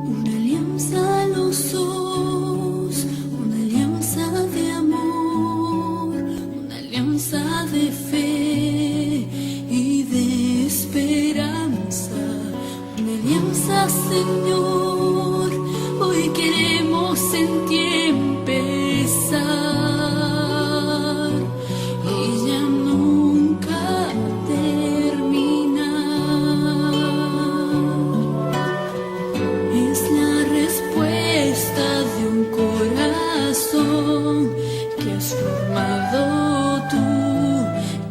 Una alianza a los ojos, una alianza de amor, una alianza de fe y de esperanza. Una alianza, Señor, hoy queremos en ti empezar y ya nunca terminar. Es la respuesta de un corazón que has formado tú,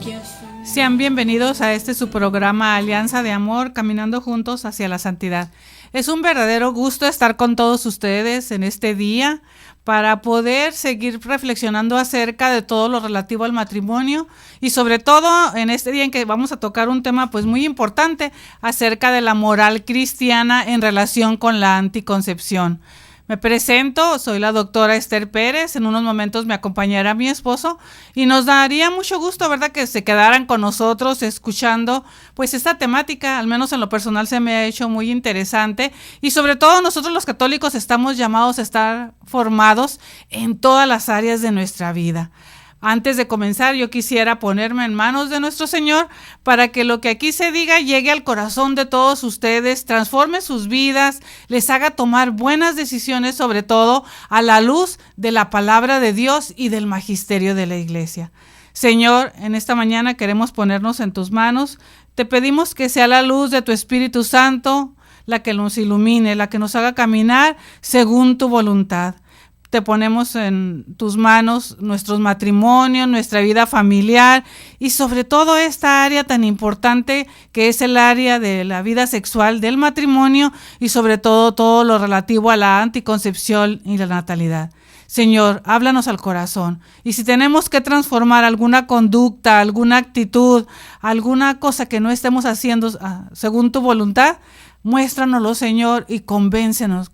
que has... Sean bienvenidos a su programa Alianza de Amor, caminando juntos hacia la santidad. Es un verdadero gusto estar con todos ustedes en este día para poder seguir reflexionando acerca de todo lo relativo al matrimonio y sobre todo en este día en que vamos a tocar un tema pues muy importante acerca de la moral cristiana en relación con la anticoncepción. Me presento, soy la doctora Esther Pérez, en unos momentos me acompañará mi esposo y nos daría mucho gusto, ¿verdad?, que se quedaran con nosotros escuchando pues esta temática, al menos en lo personal se me ha hecho muy interesante y sobre todo nosotros los católicos estamos llamados a estar formados en todas las áreas de nuestra vida. Antes de comenzar, yo quisiera ponerme en manos de nuestro Señor para que lo que aquí se diga llegue al corazón de todos ustedes, transforme sus vidas, les haga tomar buenas decisiones, sobre todo a la luz de la palabra de Dios y del magisterio de la Iglesia. Señor, en esta mañana queremos ponernos en tus manos. Te pedimos que sea la luz de tu Espíritu Santo la que nos ilumine, la que nos haga caminar según tu voluntad. Te ponemos en tus manos nuestros matrimonios, nuestra vida familiar y sobre todo esta área tan importante que es el área de la vida sexual del matrimonio y sobre todo lo relativo a la anticoncepción y la natalidad. Señor, háblanos al corazón y si tenemos que transformar alguna conducta, alguna actitud, alguna cosa que no estemos haciendo según tu voluntad, muéstranoslo, Señor, y convéncenos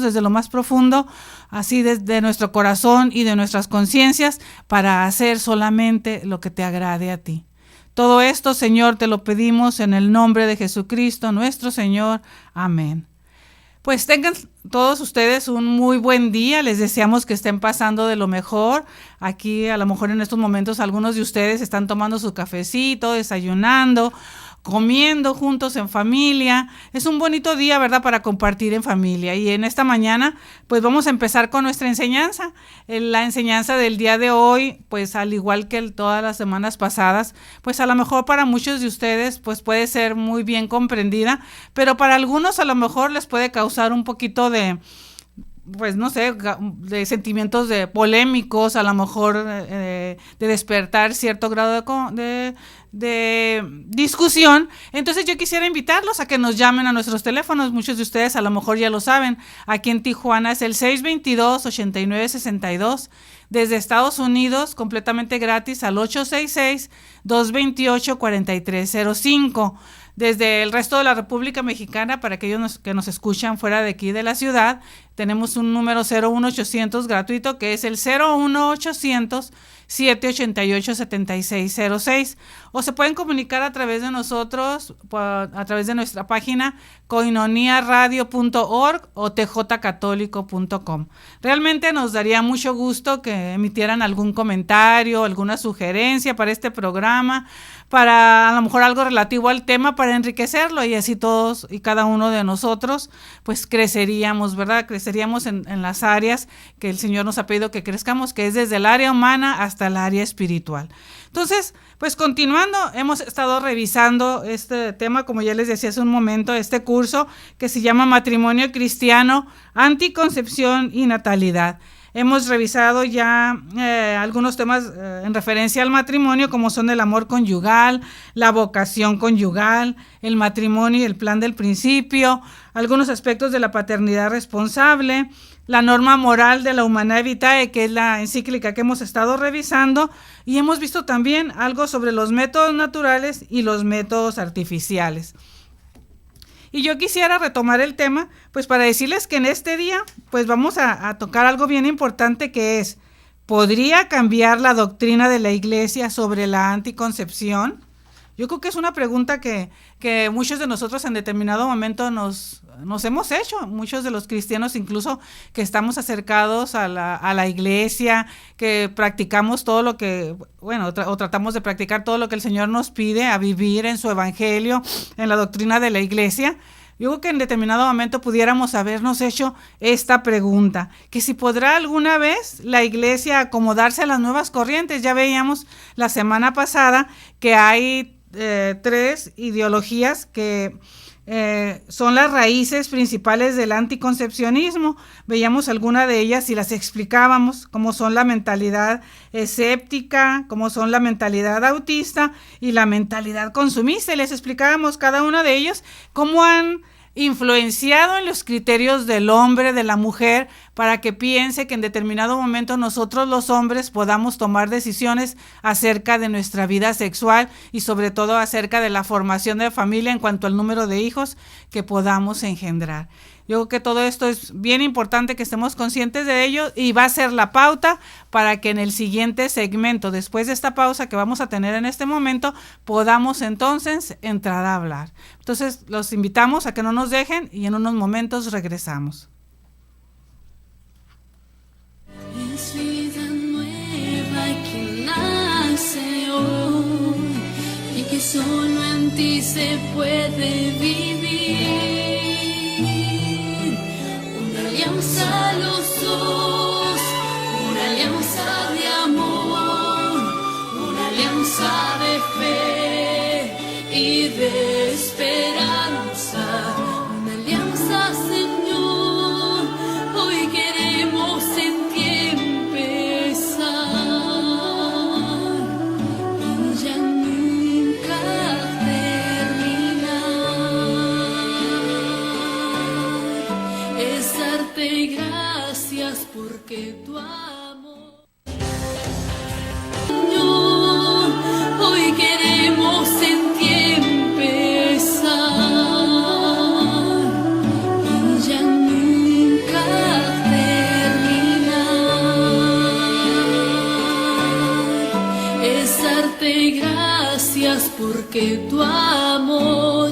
desde lo más profundo, así desde nuestro corazón y de nuestras conciencias, para hacer solamente lo que te agrade a ti. Todo esto, Señor, te lo pedimos en el nombre de Jesucristo, nuestro Señor. Amén. Pues tengan todos ustedes un muy buen día, les deseamos que estén pasando de lo mejor. Aquí a lo mejor en estos momentos algunos de ustedes están tomando su cafecito, desayunando, comiendo juntos en familia. Es un bonito día, ¿verdad?, para compartir en familia. Y en esta mañana, pues vamos a empezar con nuestra enseñanza. La enseñanza del día de hoy, pues al igual que todas las semanas pasadas, pues a lo mejor para muchos de ustedes, pues puede ser muy bien comprendida, pero para algunos a lo mejor les puede causar un poquito de, pues no sé, de sentimientos de polémicos, a lo mejor de despertar cierto grado de discusión. Entonces yo quisiera invitarlos a que nos llamen a nuestros teléfonos. Muchos de ustedes a lo mejor ya lo saben. Aquí en Tijuana es el 622-8962. Desde Estados Unidos, completamente gratis, al 866-228-4305. Desde el resto de la República Mexicana, para aquellos que nos escuchan fuera de aquí de la ciudad, tenemos un número 01800 gratuito, que es el 01800 788-7606, o se pueden comunicar a través de nosotros, a través de nuestra página koinoniaradio.org o tjcatólico.com. Realmente nos daría mucho gusto que emitieran algún comentario, alguna sugerencia para este programa, para a lo mejor algo relativo al tema, para enriquecerlo, y así todos y cada uno de nosotros pues creceríamos, ¿verdad? Creceríamos en las áreas que el Señor nos ha pedido que crezcamos, que es desde el área humana hasta el área espiritual. Entonces, pues continuando, hemos estado revisando este tema, como ya les decía hace un momento, este curso que se llama Matrimonio Cristiano, Anticoncepción y Natalidad. Hemos revisado ya algunos temas en referencia al matrimonio, como son el amor conyugal, la vocación conyugal, el matrimonio y el plan del principio, algunos aspectos de la paternidad responsable, la norma moral de la Humanae Vitae, que es la encíclica que hemos estado revisando, y hemos visto también algo sobre los métodos naturales y los métodos artificiales. Y yo quisiera retomar el tema, pues para decirles que en este día, pues vamos a tocar algo bien importante, que es, ¿podría cambiar la doctrina de la Iglesia sobre la anticoncepción? Yo creo que es una pregunta que muchos de nosotros en determinado momento nos hemos hecho, muchos de los cristianos incluso que estamos acercados a la iglesia, que practicamos todo lo que, bueno, o tratamos de practicar todo lo que el Señor nos pide a vivir en su evangelio, en la doctrina de la iglesia. Yo creo que en determinado momento pudiéramos habernos hecho esta pregunta, que si podrá alguna vez la iglesia acomodarse a las nuevas corrientes. Ya veíamos la semana pasada que hay 3 ideologías que son las raíces principales del anticoncepcionismo. Veíamos alguna de ellas y las explicábamos, como son la mentalidad escéptica, como son la mentalidad autista y la mentalidad consumista. Y les explicábamos cada una de ellas cómo han influenciado en los criterios del hombre, de la mujer, para que piense que en determinado momento nosotros los hombres podamos tomar decisiones acerca de nuestra vida sexual y sobre todo acerca de la formación de familia en cuanto al número de hijos que podamos engendrar. Yo creo que todo esto es bien importante que estemos conscientes de ello y va a ser la pauta para que en el siguiente segmento, después de esta pausa que vamos a tener en este momento, podamos entonces entrar a hablar. Entonces los invitamos a que no nos dejen y en unos momentos regresamos. Es vida nueva que nace hoy y que solo en ti se puede vivir. Una alianza a los dos, una alianza de amor, una alianza de fe y de esperanza. Una alianza, Señor, hoy queremos en ti empezar y ya nunca terminar. Es darte gracias porque tu amor, Señor, hoy queremos en ti empezar y ya nunca terminar. Es darte gracias porque tu amor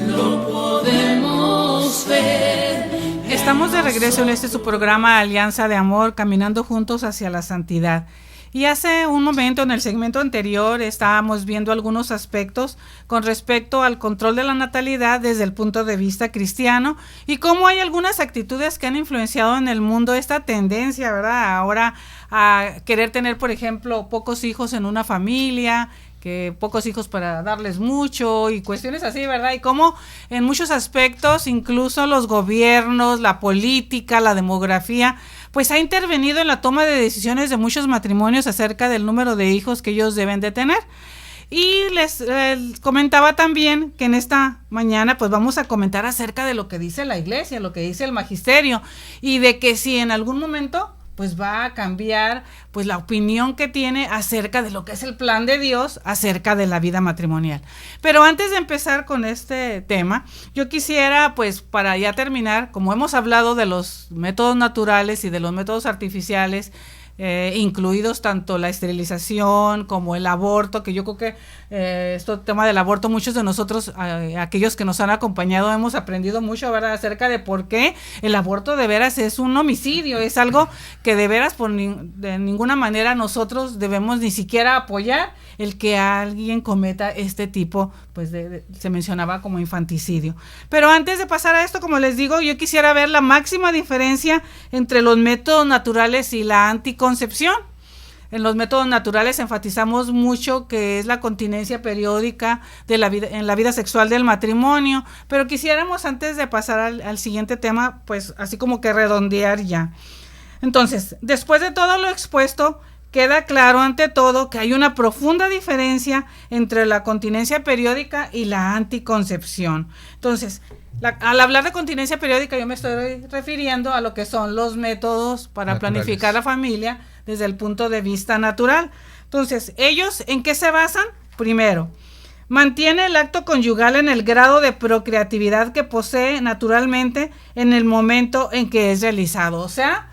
lo podemos ver. Estamos de regreso en este su programa Alianza de Amor, caminando juntos hacia la santidad. Y hace un momento, en el segmento anterior, estábamos viendo algunos aspectos con respecto al control de la natalidad desde el punto de vista cristiano y cómo hay algunas actitudes que han influenciado en el mundo esta tendencia, ¿verdad? Ahora a querer tener, por ejemplo, pocos hijos en una familia, que pocos hijos para darles mucho y cuestiones así, ¿verdad? Y cómo en muchos aspectos, incluso los gobiernos, la política, la demografía, pues ha intervenido en la toma de decisiones de muchos matrimonios acerca del número de hijos que ellos deben de tener. Y les comentaba también que en esta mañana pues vamos a comentar acerca de lo que dice la iglesia, lo que dice el magisterio y de que si en algún momento pues va a cambiar pues la opinión que tiene acerca de lo que es el plan de Dios acerca de la vida matrimonial. Pero antes de empezar con este tema, yo quisiera pues para ya terminar, como hemos hablado de los métodos naturales y de los métodos artificiales, incluidos tanto la esterilización como el aborto, que yo creo que este tema del aborto, muchos de nosotros, aquellos que nos han acompañado, hemos aprendido mucho, ¿verdad?, acerca de por qué el aborto de veras es un homicidio, es algo que de veras de ninguna manera nosotros debemos ni siquiera apoyar el que alguien cometa este tipo, pues se mencionaba como infanticidio. Pero antes de pasar a esto, como les digo, yo quisiera ver la máxima diferencia entre los métodos naturales y la anticoncepción. En los métodos naturales enfatizamos mucho que es la continencia periódica de la vida, en la vida sexual del matrimonio, pero quisiéramos antes de pasar al siguiente tema, pues así como que redondear ya. Entonces, después de todo lo expuesto, queda claro ante todo que hay una profunda diferencia entre la continencia periódica y la anticoncepción. Entonces, al hablar de continencia periódica, yo me estoy refiriendo a lo que son los métodos para naturales, planificar la familia desde el punto de vista natural. Entonces, ¿ellos en qué se basan? Primero, mantiene el acto conyugal en el grado de procreatividad que posee naturalmente en el momento en que es realizado. O sea,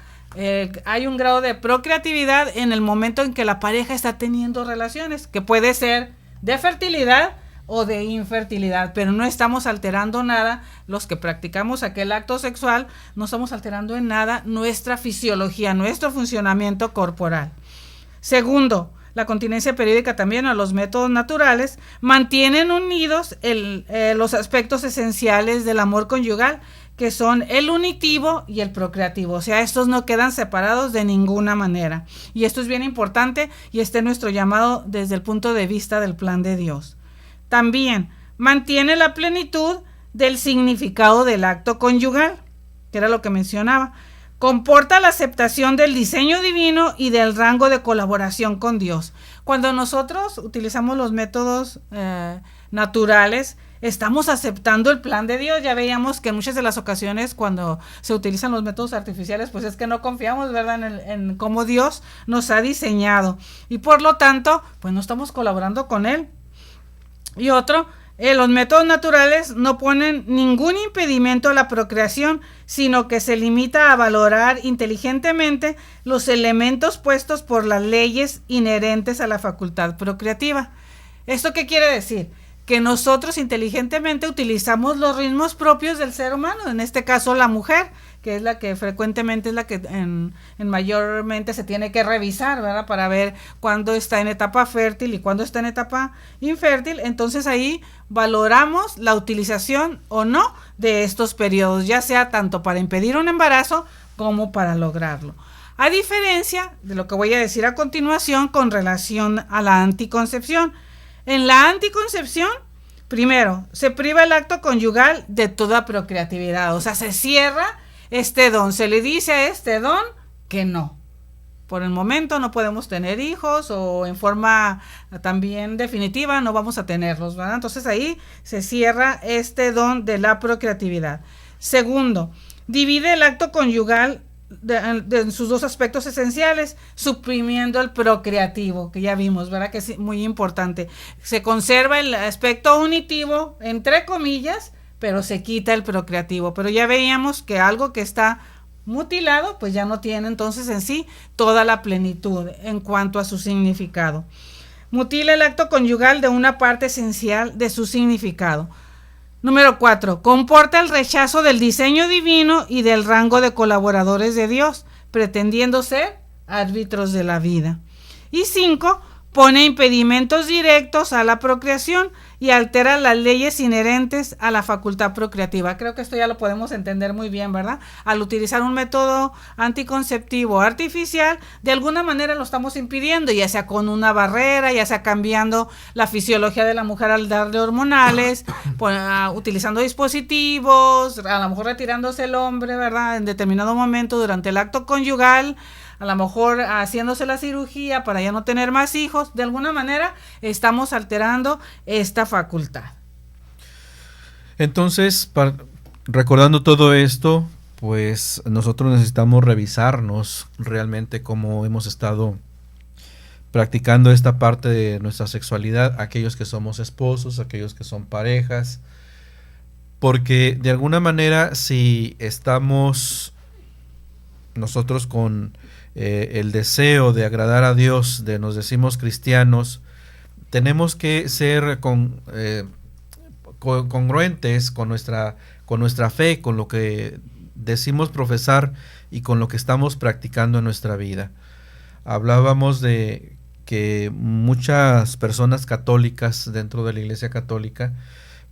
hay un grado de procreatividad en el momento en que la pareja está teniendo relaciones, que puede ser de fertilidad o de infertilidad, pero no estamos alterando nada. Los que practicamos aquel acto sexual no estamos alterando en nada nuestra fisiología, nuestro funcionamiento corporal. Segundo, la continencia periódica también, o los métodos naturales, mantienen unidos los aspectos esenciales del amor conyugal, que son el unitivo y el procreativo. O sea, estos no quedan separados de ninguna manera. Y esto es bien importante, y este es nuestro llamado desde el punto de vista del plan de Dios. También mantiene la plenitud del significado del acto conyugal, que era lo que mencionaba. Comporta la aceptación del diseño divino y del rango de colaboración con Dios. Cuando nosotros utilizamos los métodos naturales, estamos aceptando el plan de Dios. Ya veíamos que en muchas de las ocasiones cuando se utilizan los métodos artificiales, pues es que no confiamos, ¿verdad?, en cómo Dios nos ha diseñado. Y por lo tanto, pues no estamos colaborando con Él. Y otro, los métodos naturales no ponen ningún impedimento a la procreación, sino que se limita a valorar inteligentemente los elementos puestos por las leyes inherentes a la facultad procreativa. ¿Esto qué quiere decir? Que nosotros inteligentemente utilizamos los ritmos propios del ser humano, en este caso la mujer, que es la que frecuentemente es la que en mayormente se tiene que revisar, ¿verdad?, para ver cuándo está en etapa fértil y cuándo está en etapa infértil. Entonces ahí valoramos la utilización o no de estos periodos, ya sea tanto para impedir un embarazo como para lograrlo. A diferencia de lo que voy a decir a continuación con relación a la anticoncepción. En la anticoncepción, primero, se priva el acto conyugal de toda procreatividad, o sea, se cierra este don, se le dice a este don que no. Por el momento no podemos tener hijos, o en forma también definitiva no vamos a tenerlos, ¿verdad? Entonces ahí se cierra este don de la procreatividad. Segundo, divide el acto conyugal en sus dos aspectos esenciales, suprimiendo el procreativo, que ya vimos, ¿verdad?, que es muy importante. Se conserva el aspecto unitivo, entre comillas, pero se quita el procreativo. Pero ya veíamos que algo que está mutilado, pues ya no tiene entonces en sí toda la plenitud en cuanto a su significado. Mutila el acto conyugal de una parte esencial de su significado. Número 4. Comporta el rechazo del diseño divino y del rango de colaboradores de Dios, pretendiendo ser árbitros de la vida. Y 5. Pone impedimentos directos a la procreación y altera las leyes inherentes a la facultad procreativa. Creo que esto ya lo podemos entender muy bien, ¿verdad? Al utilizar un método anticonceptivo artificial, de alguna manera lo estamos impidiendo, ya sea con una barrera, ya sea cambiando la fisiología de la mujer al darle hormonales, utilizando dispositivos, a lo mejor retirándose el hombre, ¿verdad?, en determinado momento durante el acto conyugal, a lo mejor haciéndose la cirugía para ya no tener más hijos. De alguna manera estamos alterando esta facultad. Entonces, recordando todo esto, pues nosotros necesitamos revisarnos realmente cómo hemos estado practicando esta parte de nuestra sexualidad, aquellos que somos esposos, aquellos que son parejas, porque de alguna manera si estamos nosotros con el deseo de agradar a Dios, nos decimos cristianos, tenemos que ser congruentes con nuestra fe, con lo que decimos profesar y con lo que estamos practicando en nuestra vida. Hablábamos de que muchas personas católicas dentro de la Iglesia Católica,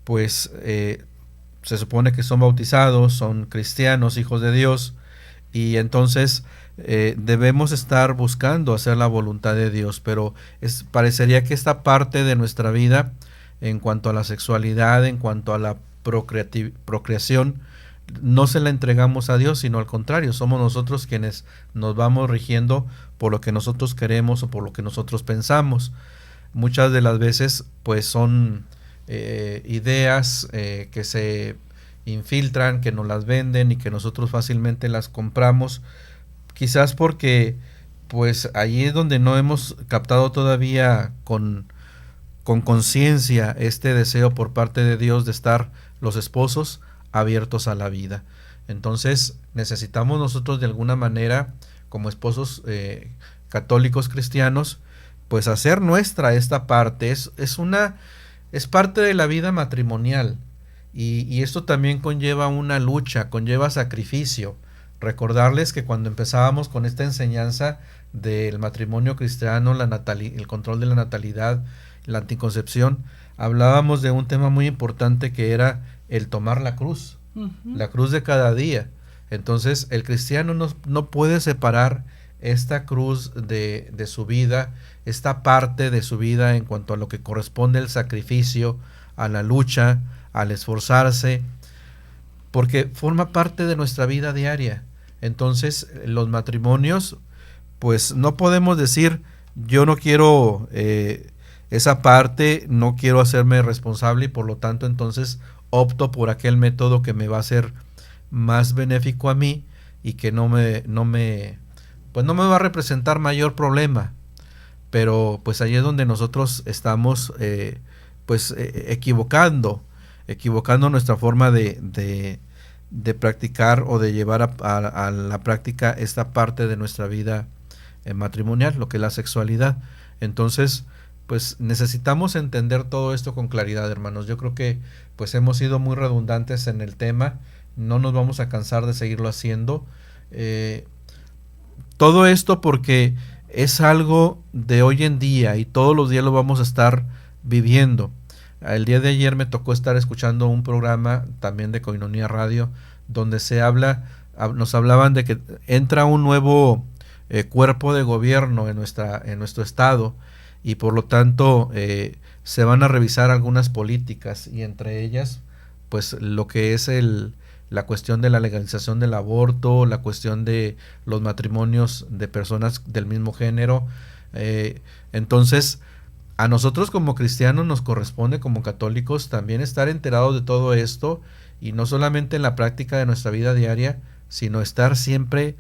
pues se supone que son bautizados, son cristianos, hijos de Dios, y entonces debemos estar buscando hacer la voluntad de Dios, pero parecería que esta parte de nuestra vida, en cuanto a la sexualidad, en cuanto a la procreación, no se la entregamos a Dios, sino al contrario, somos nosotros quienes nos vamos rigiendo por lo que nosotros queremos o por lo que nosotros pensamos. Muchas de las veces pues son ideas que se infiltran, que nos las venden y que nosotros fácilmente las compramos, quizás porque pues allí es donde no hemos captado todavía con conciencia este deseo por parte de Dios de estar los esposos abiertos a la vida. Entonces necesitamos nosotros de alguna manera, como esposos católicos cristianos, pues hacer nuestra esta parte. Es es parte de la vida matrimonial. Y esto también conlleva una lucha, conlleva sacrificio. Recordarles que cuando empezábamos con esta enseñanza del matrimonio cristiano, el control de la natalidad, la anticoncepción, hablábamos de un tema muy importante que era el tomar la cruz, la cruz de cada día. Entonces el cristiano no puede separar esta cruz de su vida, esta parte de su vida en cuanto a lo que corresponde al sacrificio, a la lucha, al esforzarse, porque forma parte de nuestra vida diaria. Entonces los matrimonios, pues no podemos decir yo no quiero esa parte, no quiero hacerme responsable y por lo tanto entonces opto por aquel método que me va a ser más benéfico a mí y que no me va a representar mayor problema. Pero pues ahí es donde nosotros estamos equivocando nuestra forma de practicar o de llevar a la práctica esta parte de nuestra vida matrimonial, lo que es la sexualidad. Entonces, pues necesitamos entender todo esto con claridad, hermanos. Yo creo que pues hemos sido muy redundantes en el tema, no nos vamos a cansar de seguirlo haciendo. Todo esto porque es algo de hoy en día y todos los días lo vamos a estar viviendo. El día de ayer me tocó estar escuchando un programa también de Koinonia Radio donde nos hablaban de que entra un nuevo cuerpo de gobierno en nuestro estado y por lo tanto se van a revisar algunas políticas y entre ellas pues lo que es la cuestión de la legalización del aborto, la cuestión de los matrimonios de personas del mismo género. Entonces a nosotros como cristianos nos corresponde como católicos también estar enterados de todo esto y no solamente en la práctica de nuestra vida diaria, sino estar siempre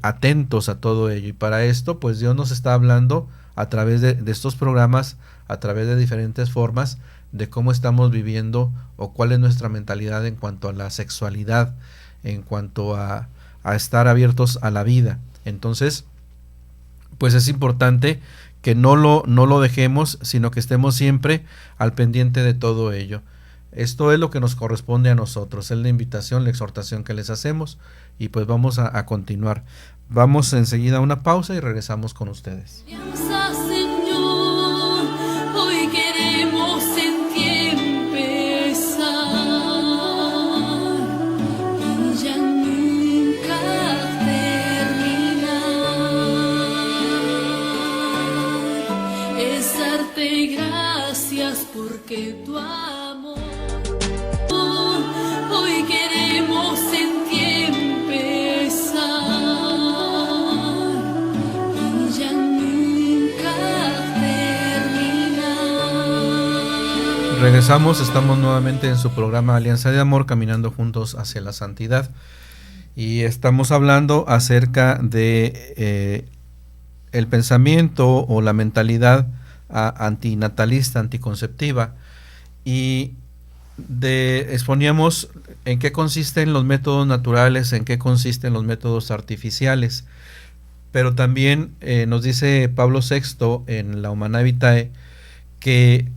atentos a todo ello. Y para esto pues Dios nos está hablando a través de estos programas, a través de diferentes formas de cómo estamos viviendo o cuál es nuestra mentalidad en cuanto a la sexualidad, en cuanto a estar abiertos a la vida. Entonces pues es importante que no lo dejemos, sino que estemos siempre al pendiente de todo ello. Esto es lo que nos corresponde a nosotros, es la invitación, la exhortación que les hacemos y pues vamos a continuar. Vamos enseguida a una pausa y regresamos con ustedes. Señor, hoy queremos en ti empezar y ya nunca terminar. Es darte gracias porque tu amor. Hoy queremos en ti empezar y ya nunca terminar. Regresamos, estamos nuevamente en su programa Alianza de Amor, caminando juntos hacia la santidad. Y estamos hablando acerca de el pensamiento o la mentalidad antinatalista, anticonceptiva. Y exponíamos en qué consisten los métodos naturales, en qué consisten los métodos artificiales, pero también nos dice Pablo VI en la Humanae Vitae que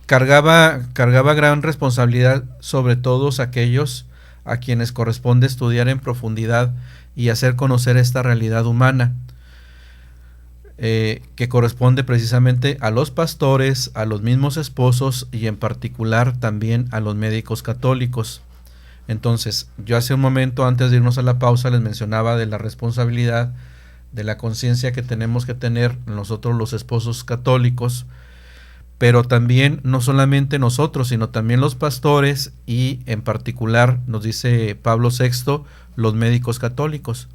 cargaba gran responsabilidad sobre todos aquellos a quienes corresponde estudiar en profundidad y hacer conocer esta realidad humana, que corresponde precisamente a los pastores, a los mismos esposos y en particular también a los médicos católicos. Entonces, yo hace un momento antes de irnos a la pausa les mencionaba de la responsabilidad, de la conciencia que tenemos que tener nosotros los esposos católicos, pero también no solamente nosotros, sino también los pastores y en particular, nos dice Pablo VI, los médicos católicos.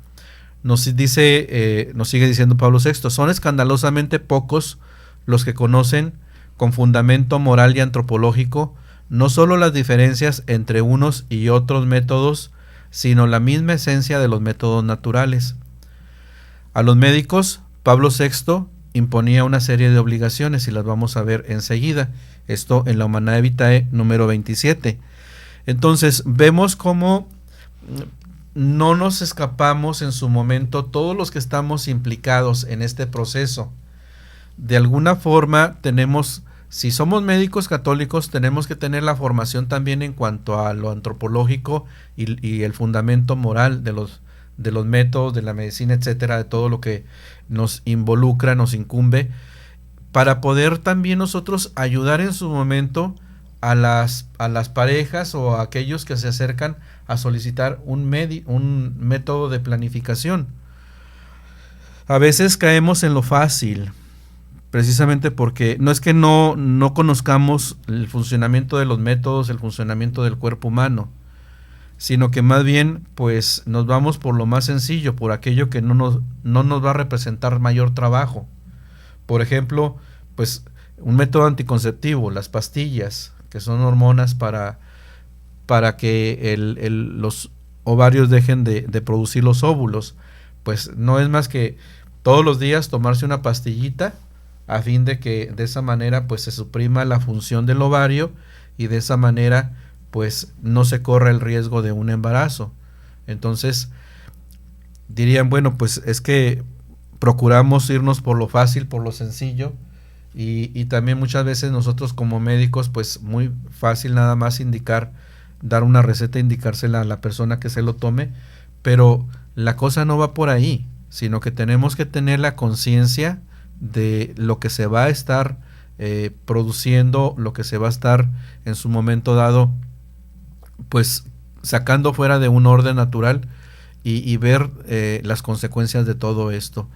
Nos sigue diciendo Pablo VI, son escandalosamente pocos los que conocen con fundamento moral y antropológico no solo las diferencias entre unos y otros métodos, sino la misma esencia de los métodos naturales. A los médicos, Pablo VI imponía una serie de obligaciones y las vamos a ver enseguida. Esto en la Humanae Vitae número 27. Entonces, vemos cómo no nos escapamos en su momento todos los que estamos implicados en este proceso. De alguna forma tenemos si somos médicos católicos, tenemos que tener la formación también en cuanto a lo antropológico y el fundamento moral de los métodos, de la medicina, etcétera, de todo lo que nos involucra, nos incumbe, para poder también nosotros ayudar en su momento a las parejas o a aquellos que se acercan a solicitar un método de planificación. A veces caemos en lo fácil, precisamente porque no es que no conozcamos el funcionamiento de los métodos, el funcionamiento del cuerpo humano, sino que más bien pues nos vamos por lo más sencillo, por aquello que no nos va a representar mayor trabajo. Por ejemplo, pues un método anticonceptivo, las pastillas, que son hormonas para que los ovarios dejen de producir los óvulos, pues no es más que todos los días tomarse una pastillita a fin de que de esa manera pues se suprima la función del ovario y de esa manera pues no se corre el riesgo de un embarazo. Entonces dirían, bueno, pues es que procuramos irnos por lo fácil, por lo sencillo, y también muchas veces nosotros como médicos pues muy fácil nada más dar una receta, indicársela a la persona que se lo tome, pero la cosa no va por ahí, sino que tenemos que tener la conciencia de lo que se va a estar produciendo, lo que se va a estar en su momento dado pues sacando fuera de un orden natural y ver las consecuencias de todo esto.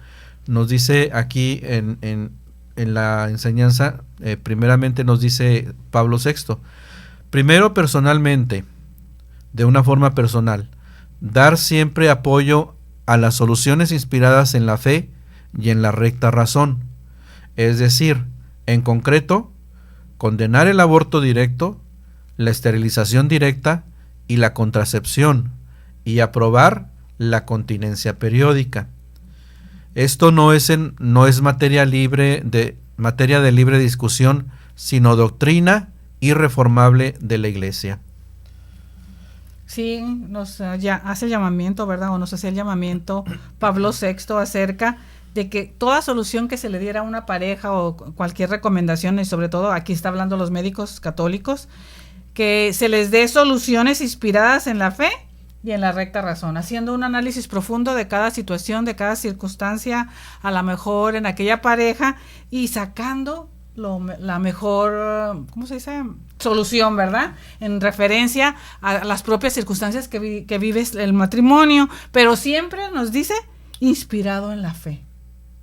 Nos dice aquí en la enseñanza, primeramente nos dice Pablo VI, primero personalmente, de una forma personal, dar siempre apoyo a las soluciones inspiradas en la fe y en la recta razón, es decir, en concreto, condenar el aborto directo, la esterilización directa y la contracepción, y aprobar la continencia periódica. Esto no es materia de libre discusión, sino doctrina irreformable de la Iglesia. Sí, nos hace el llamamiento, ¿verdad? O nos hacía el llamamiento Pablo VI acerca de que toda solución que se le diera a una pareja o cualquier recomendación, y sobre todo aquí está hablando los médicos católicos, que se les dé soluciones inspiradas en la fe y en la recta razón, haciendo un análisis profundo de cada situación, de cada circunstancia, a lo mejor en aquella pareja, y sacando la mejor, ¿cómo se dice?, solución, ¿verdad?, en referencia a las propias circunstancias que vive el matrimonio, pero siempre nos dice inspirado en la fe,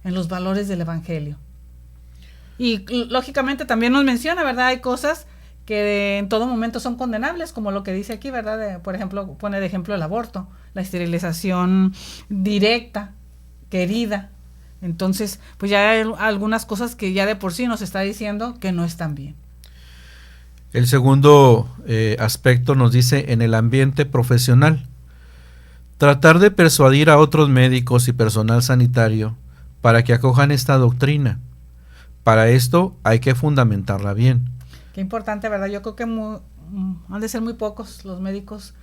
en los valores del evangelio. Y lógicamente también nos menciona, ¿verdad?, hay cosas que en todo momento son condenables, como lo que dice aquí, ¿verdad? Por ejemplo, pone de ejemplo el aborto, la esterilización directa, querida. Entonces, pues ya hay algunas cosas que ya de por sí nos está diciendo que no están bien. El segundo aspecto nos dice en el ambiente profesional. Tratar de persuadir a otros médicos y personal sanitario para que acojan esta doctrina. Para esto hay que fundamentarla bien. Qué importante, ¿verdad? Yo creo que han de ser muy pocos los médicos,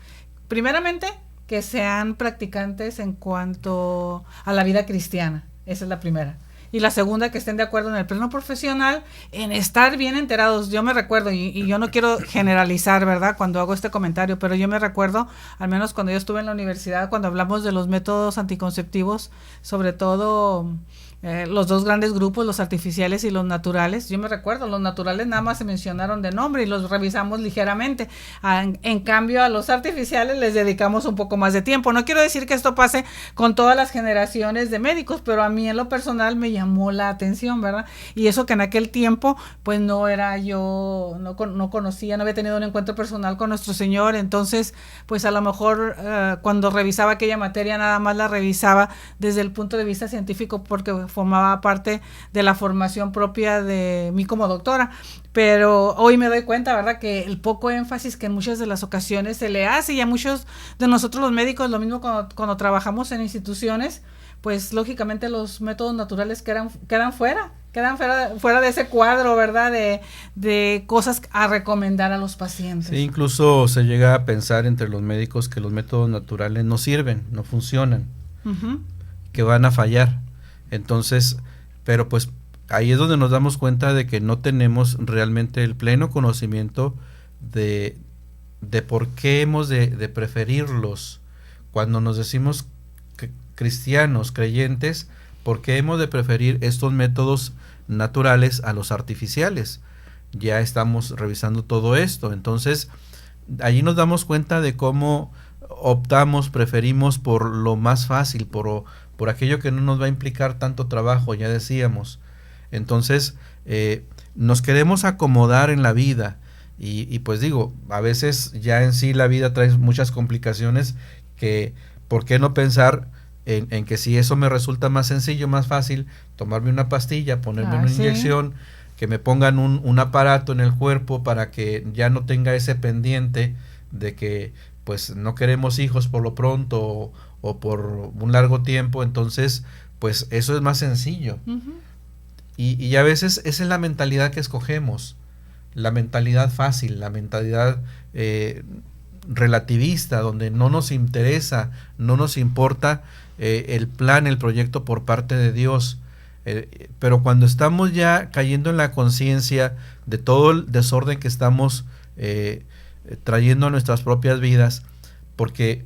primeramente, que sean practicantes en cuanto a la vida cristiana. Esa es la primera. Y la segunda, que estén de acuerdo en el plano profesional, en estar bien enterados. Yo me recuerdo, y yo no quiero generalizar, ¿verdad?, cuando hago este comentario, pero yo me recuerdo, al menos cuando yo estuve en la universidad, cuando hablamos de los métodos anticonceptivos, sobre todo los dos grandes grupos, los artificiales y los naturales. Yo me recuerdo, los naturales nada más se mencionaron de nombre y los revisamos ligeramente. En cambio, a los artificiales les dedicamos un poco más de tiempo. No quiero decir que esto pase con todas las generaciones de médicos, pero a mí en lo personal me llamó la atención, ¿verdad? Y eso que en aquel tiempo, pues no conocía, no había tenido un encuentro personal con nuestro Señor. Entonces, pues a lo mejor cuando revisaba aquella materia, nada más la revisaba desde el punto de vista científico, porque formaba parte de la formación propia de mí como doctora, pero hoy me doy cuenta, ¿verdad?, que el poco énfasis que en muchas de las ocasiones se le hace, y a muchos de nosotros los médicos, lo mismo cuando trabajamos en instituciones, pues lógicamente los métodos naturales quedan fuera de ese cuadro, ¿verdad?, de cosas a recomendar a los pacientes. Sí, incluso se llega a pensar entre los médicos que los métodos naturales no sirven, no funcionan, que van a fallar. Entonces, pero pues ahí es donde nos damos cuenta de que no tenemos realmente el pleno conocimiento de por qué hemos de preferirlos. Cuando nos decimos cristianos, creyentes, ¿por qué hemos de preferir estos métodos naturales a los artificiales? Ya estamos revisando todo esto. Entonces, allí nos damos cuenta de cómo preferimos por lo más fácil, por aquello que no nos va a implicar tanto trabajo, ya decíamos. Entonces, nos queremos acomodar en la vida y pues digo, a veces ya en sí la vida trae muchas complicaciones que, ¿por qué no pensar en que si eso me resulta más sencillo, más fácil, tomarme una pastilla, ponerme una inyección, que me pongan un aparato en el cuerpo para que ya no tenga ese pendiente de que pues no queremos hijos por lo pronto o por un largo tiempo? Entonces pues eso es más sencillo. Y a veces esa es la mentalidad que escogemos, la mentalidad fácil, la mentalidad relativista, donde no nos interesa, no nos importa el plan, el proyecto por parte de Dios. Pero cuando estamos ya cayendo en la conciencia de todo el desorden que estamos trayendo a nuestras propias vidas, porque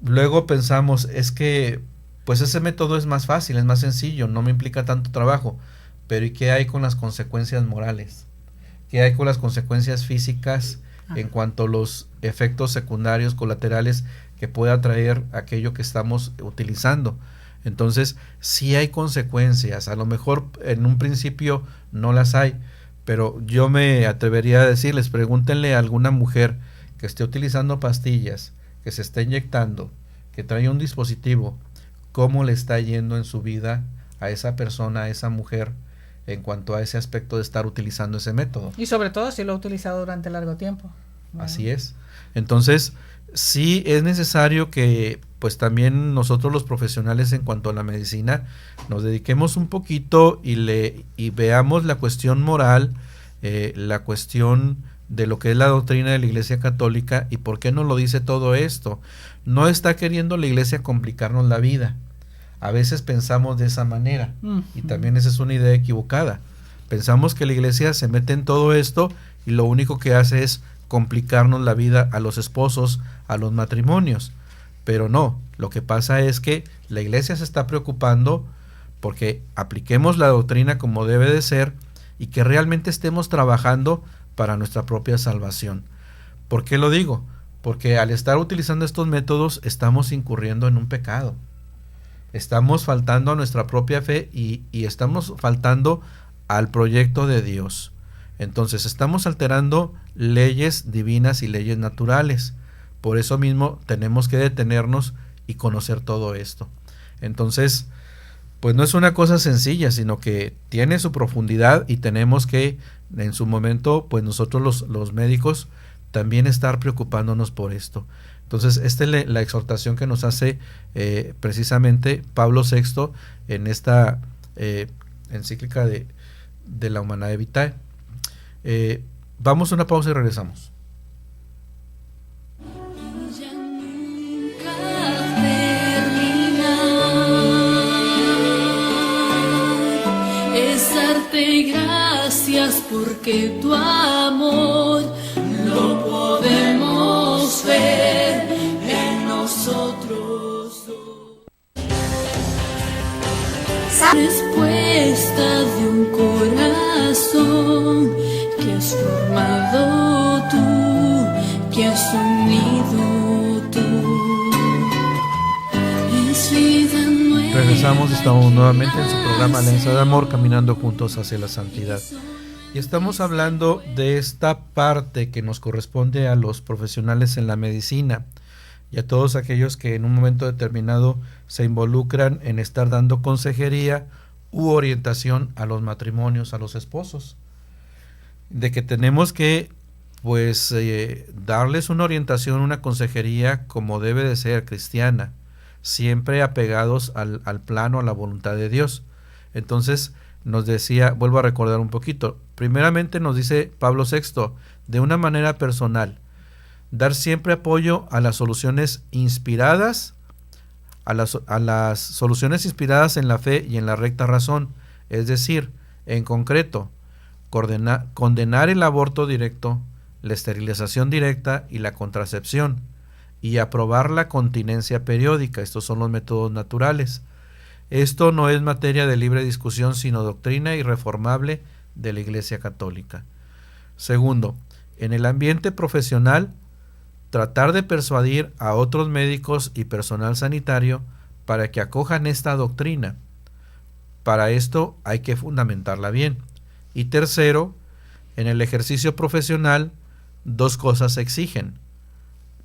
luego pensamos, es que pues ese método es más fácil, es más sencillo, no me implica tanto trabajo, pero ¿y qué hay con las consecuencias morales? ¿Qué hay con las consecuencias físicas en cuanto a los efectos secundarios, colaterales que pueda traer aquello que estamos utilizando? Entonces, sí hay consecuencias, a lo mejor en un principio no las hay, pero yo me atrevería a decirles, pregúntenle a alguna mujer que esté utilizando pastillas, que se está inyectando, que trae un dispositivo, cómo le está yendo en su vida a esa persona, a esa mujer, en cuanto a ese aspecto de estar utilizando ese método. Y sobre todo si lo ha utilizado durante largo tiempo. Así es. Entonces, sí es necesario que pues también nosotros los profesionales en cuanto a la medicina nos dediquemos un poquito y veamos la cuestión moral, la cuestión de lo que es la doctrina de la Iglesia Católica y por qué nos lo dice todo esto. No está queriendo la Iglesia complicarnos la vida. A veces pensamos de esa manera y también esa es una idea equivocada. Pensamos que la Iglesia se mete en todo esto y lo único que hace es complicarnos la vida a los esposos, a los matrimonios. Pero no, lo que pasa es que la Iglesia se está preocupando porque apliquemos la doctrina como debe de ser y que realmente estemos trabajando para nuestra propia salvación. ¿Por qué lo digo? Porque al estar utilizando estos métodos estamos incurriendo en un pecado. Estamos faltando a nuestra propia fe y estamos faltando al proyecto de Dios. Entonces estamos alterando leyes divinas y leyes naturales. Por eso mismo tenemos que detenernos y conocer todo esto. Entonces, pues no es una cosa sencilla, sino que tiene su profundidad y tenemos que, en su momento, pues nosotros los médicos, también estar preocupándonos por esto. Entonces, esta es la exhortación que nos hace precisamente Pablo VI en esta encíclica de la Humanae Vitae. Vamos a una pausa y regresamos. Ya nunca terminar es darte gracias porque tu amor lo podemos ver en nosotros. Respuesta de un corazón que has formado tú, que has unido tú. Es vida nueva. Regresamos, estamos nuevamente en su programa Alianza de Amor, caminando juntos hacia la santidad. Y estamos hablando de esta parte que nos corresponde a los profesionales en la medicina y a todos aquellos que en un momento determinado se involucran en estar dando consejería u orientación a los matrimonios, a los esposos. De que tenemos que pues darles una orientación, una consejería como debe de ser cristiana, siempre apegados al plano, a la voluntad de Dios. Entonces nos decía, vuelvo a recordar un poquito, primeramente nos dice Pablo VI, de una manera personal, dar siempre apoyo a las soluciones inspiradas, a las soluciones inspiradas en la fe y en la recta razón, es decir, En concreto, condenar el aborto directo, la esterilización directa y la contracepción, y aprobar la continencia periódica. Estos son los métodos naturales. Esto no es materia de libre discusión, sino doctrina irreformable de la Iglesia Católica. Segundo, en el ambiente profesional, tratar de persuadir a otros médicos y personal sanitario para que acojan esta doctrina. Para esto hay que fundamentarla bien. Y tercero, en el ejercicio profesional, dos cosas se exigen.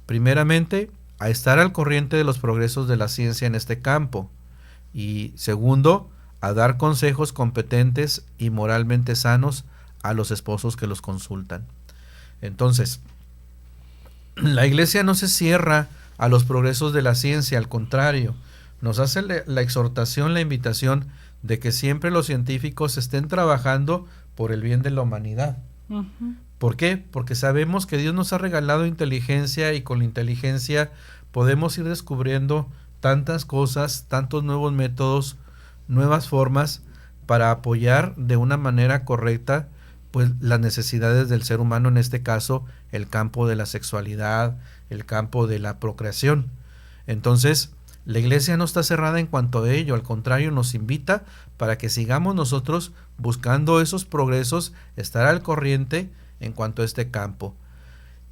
Primeramente, a estar al corriente de los progresos de la ciencia en este campo. Y segundo, a dar consejos competentes y moralmente sanos a los esposos que los consultan. Entonces, la Iglesia no se cierra a los progresos de la ciencia, al contrario, nos hace la exhortación, la invitación de que siempre los científicos estén trabajando por el bien de la humanidad. Uh-huh. ¿Por qué? Porque sabemos que Dios nos ha regalado inteligencia y con la inteligencia podemos ir descubriendo tantas cosas, tantos nuevos métodos, nuevas formas para apoyar de una manera correcta pues las necesidades del ser humano, en este caso el campo de la sexualidad, el campo de la procreación. Entonces, la Iglesia no está cerrada en cuanto a ello, al contrario, nos invita para que sigamos nosotros buscando esos progresos, estar al corriente en cuanto a este campo.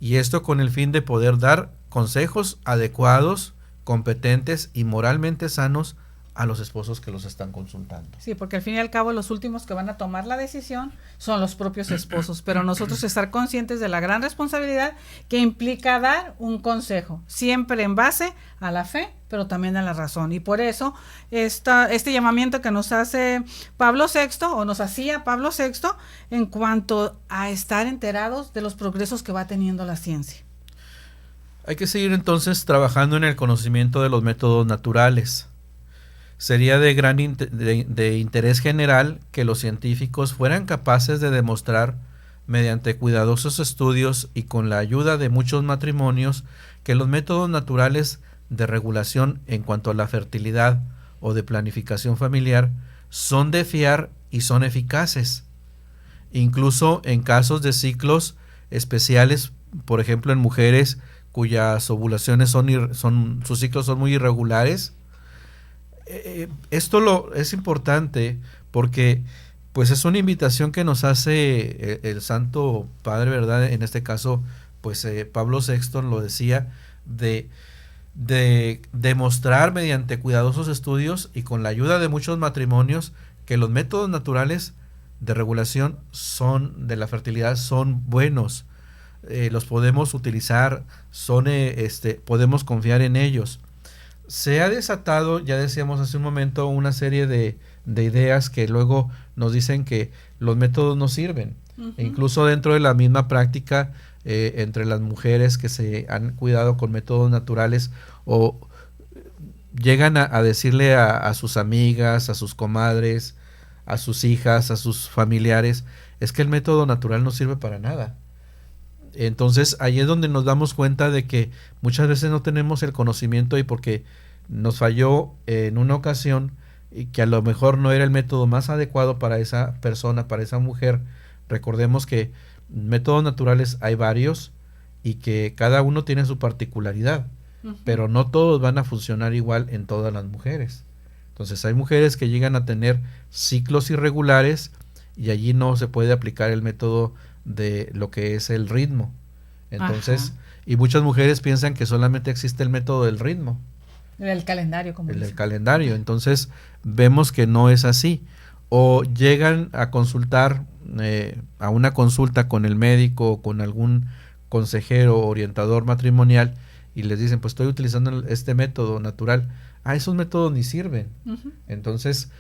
Y esto con el fin de poder dar consejos adecuados, competentes y moralmente sanos a los esposos que los están consultando. Sí, porque al fin y al cabo los últimos que van a tomar la decisión son los propios esposos, pero nosotros estar conscientes de la gran responsabilidad que implica dar un consejo, siempre en base a la fe, pero también a la razón. Y por eso este llamamiento que nos hace Pablo VI, o nos hacía Pablo VI, en cuanto a estar enterados de los progresos que va teniendo la ciencia. Hay que seguir entonces trabajando en el conocimiento de los métodos naturales. Sería de gran de interés general que los científicos fueran capaces de demostrar, mediante cuidadosos estudios y con la ayuda de muchos matrimonios, que los métodos naturales de regulación en cuanto a la fertilidad o de planificación familiar son de fiar y son eficaces. Incluso en casos de ciclos especiales, por ejemplo en mujeres cuyas ovulaciones sus ciclos son muy irregulares. Esto es importante porque pues es una invitación que nos hace el Santo Padre, ¿verdad? En este caso, pues Pablo VI lo decía, de demostrar mediante cuidadosos estudios y con la ayuda de muchos matrimonios que los métodos naturales de regulación de la fertilidad son buenos, los podemos utilizar, podemos confiar en ellos. Se ha desatado, ya decíamos hace un momento, una serie de ideas que luego nos dicen que los métodos no sirven. Uh-huh. E incluso dentro de la misma práctica, entre las mujeres que se han cuidado con métodos naturales o llegan a decirle a sus amigas, a sus comadres, a sus hijas, a sus familiares, es que el método natural no sirve para nada. Entonces ahí es donde nos damos cuenta de que muchas veces no tenemos el conocimiento y porque nos falló en una ocasión y que a lo mejor no era el método más adecuado para esa persona, para esa mujer. Recordemos que métodos naturales hay varios y que cada uno tiene su particularidad, uh-huh, pero no todos van a funcionar igual en todas las mujeres. Entonces hay mujeres que llegan a tener ciclos irregulares y allí no se puede aplicar el método de lo que es el ritmo. Entonces, ajá, y muchas mujeres piensan que solamente existe el método del ritmo. El calendario, como el calendario. Entonces, vemos que no es así. O llegan a consultar, a una consulta con el médico o con algún consejero o orientador matrimonial y les dicen, pues estoy utilizando este método natural. Esos métodos ni sirven. Uh-huh. Entonces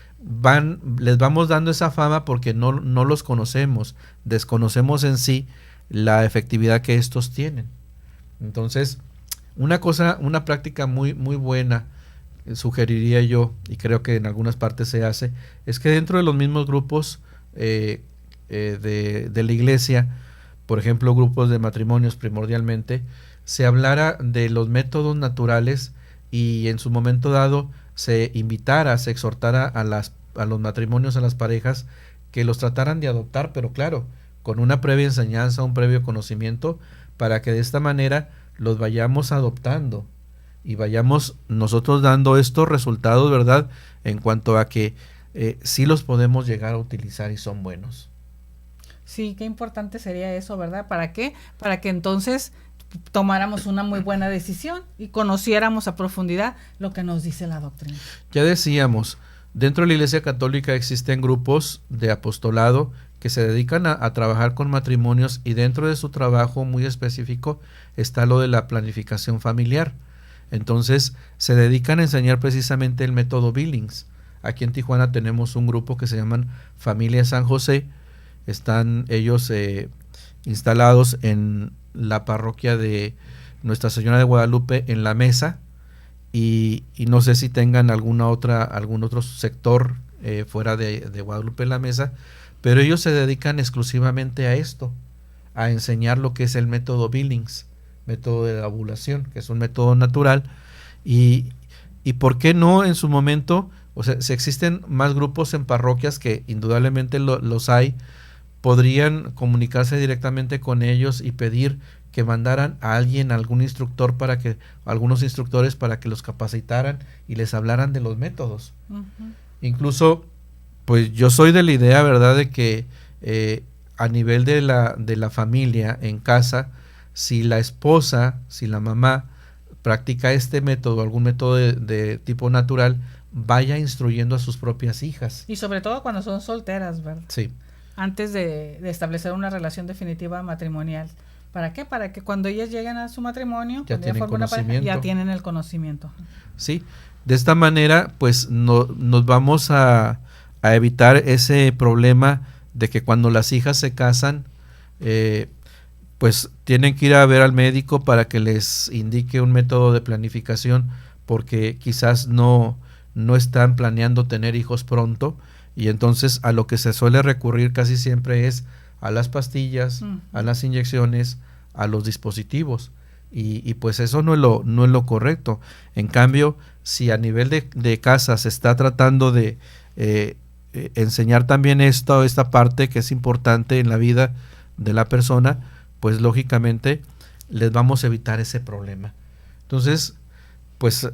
les vamos dando esa fama porque no los conocemos, desconocemos en sí la efectividad que estos tienen. Entonces, una práctica muy, muy buena, sugeriría yo, y creo que en algunas partes se hace, es que dentro de los mismos grupos de la iglesia, por ejemplo, grupos de matrimonios primordialmente, se hablara de los métodos naturales y en su momento dado se exhortara a los matrimonios, a las parejas, que los trataran de adoptar, pero claro, con una previa enseñanza, un previo conocimiento, para que de esta manera los vayamos adoptando y vayamos nosotros dando estos resultados, ¿verdad? En cuanto a que sí los podemos llegar a utilizar y son buenos. Sí, qué importante sería eso, ¿verdad? ¿Para qué? Para que entonces tomáramos una muy buena decisión y conociéramos a profundidad lo que nos dice la doctrina. Ya decíamos, dentro de la Iglesia Católica existen grupos de apostolado que se dedican a trabajar con matrimonios, y dentro de su trabajo muy específico está lo de la planificación familiar. Entonces se dedican a enseñar precisamente el método Billings. Aquí en Tijuana tenemos un grupo que se llaman Familia San José. Están ellos instalados en la parroquia de Nuestra Señora de Guadalupe en La Mesa, y no sé si tengan algún otro sector fuera de Guadalupe en La Mesa, pero ellos se dedican exclusivamente a esto, a enseñar lo que es el método Billings, método de la ovulación, que es un método natural. Y ¿por qué no en su momento? O sea, si existen más grupos en parroquias, que indudablemente los hay, podrían comunicarse directamente con ellos y pedir que mandaran a algún instructor, algunos instructores para que los capacitaran y les hablaran de los métodos. Uh-huh. Incluso, pues yo soy de la idea, ¿verdad?, de que a nivel de la familia en casa, si la esposa, si la mamá practica este método, algún método de tipo natural, vaya instruyendo a sus propias hijas. Y sobre todo cuando son solteras, ¿verdad? Sí. Antes de establecer una relación definitiva matrimonial. ¿Para qué? Para que cuando ellas lleguen a su matrimonio, ya tienen una pareja, ya tienen el conocimiento. Sí, de esta manera pues nos vamos a evitar ese problema de que cuando las hijas se casan, pues tienen que ir a ver al médico para que les indique un método de planificación, porque quizás no están planeando tener hijos pronto, y entonces a lo que se suele recurrir casi siempre es a las pastillas, a las inyecciones, a los dispositivos, y pues eso no es lo correcto. En cambio, si a nivel de casa se está tratando de enseñar también esta parte que es importante en la vida de la persona, pues lógicamente les vamos a evitar ese problema. Entonces, pues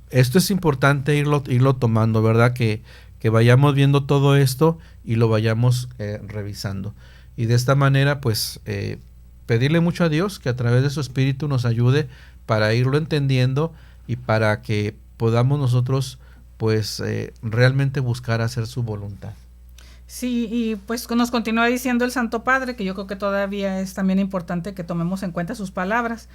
esto es importante irlo tomando, ¿verdad? Que vayamos viendo todo esto y lo vayamos revisando. Y de esta manera, pues, pedirle mucho a Dios que a través de su Espíritu nos ayude para irlo entendiendo y para que podamos nosotros, pues, realmente buscar hacer su voluntad. Sí, y pues nos continúa diciendo el Santo Padre, que yo creo que todavía es también importante que tomemos en cuenta sus palabras,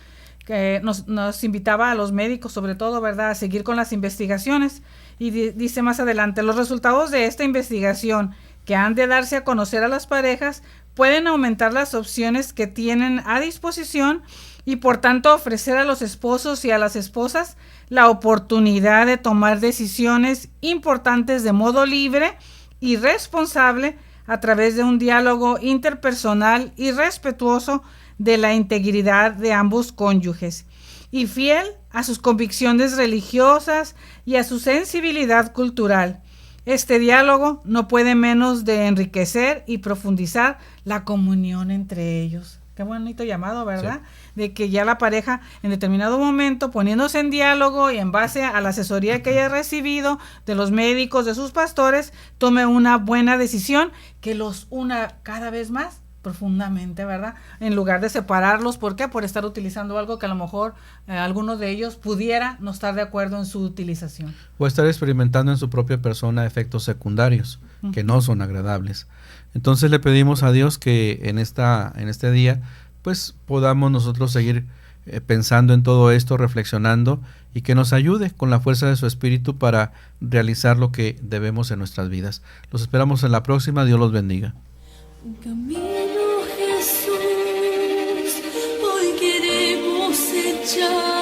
que nos invitaba a los médicos, sobre todo, ¿verdad?, a seguir con las investigaciones, y dice más adelante: los resultados de esta investigación, que han de darse a conocer a las parejas, pueden aumentar las opciones que tienen a disposición y por tanto ofrecer a los esposos y a las esposas la oportunidad de tomar decisiones importantes de modo libre y responsable a través de un diálogo interpersonal y respetuoso de la integridad de ambos cónyuges, y fiel a sus convicciones religiosas y a su sensibilidad cultural. Este diálogo no puede menos de enriquecer y profundizar la comunión entre ellos. Qué bonito llamado, ¿verdad? Sí. De que ya la pareja en determinado momento, poniéndose en diálogo y en base a la asesoría que haya recibido de los médicos, de sus pastores, tome una buena decisión que los una cada vez más profundamente, ¿verdad? En lugar de separarlos. ¿Por qué? Por estar utilizando algo que a lo mejor alguno de ellos pudiera no estar de acuerdo en su utilización. O estar experimentando en su propia persona efectos secundarios que no son agradables. Entonces le pedimos a Dios que en este día pues podamos nosotros seguir pensando en todo esto, reflexionando, y que nos ayude con la fuerza de su Espíritu para realizar lo que debemos en nuestras vidas. Los esperamos en la próxima. Dios los bendiga. Camino Jesús, hoy queremos echar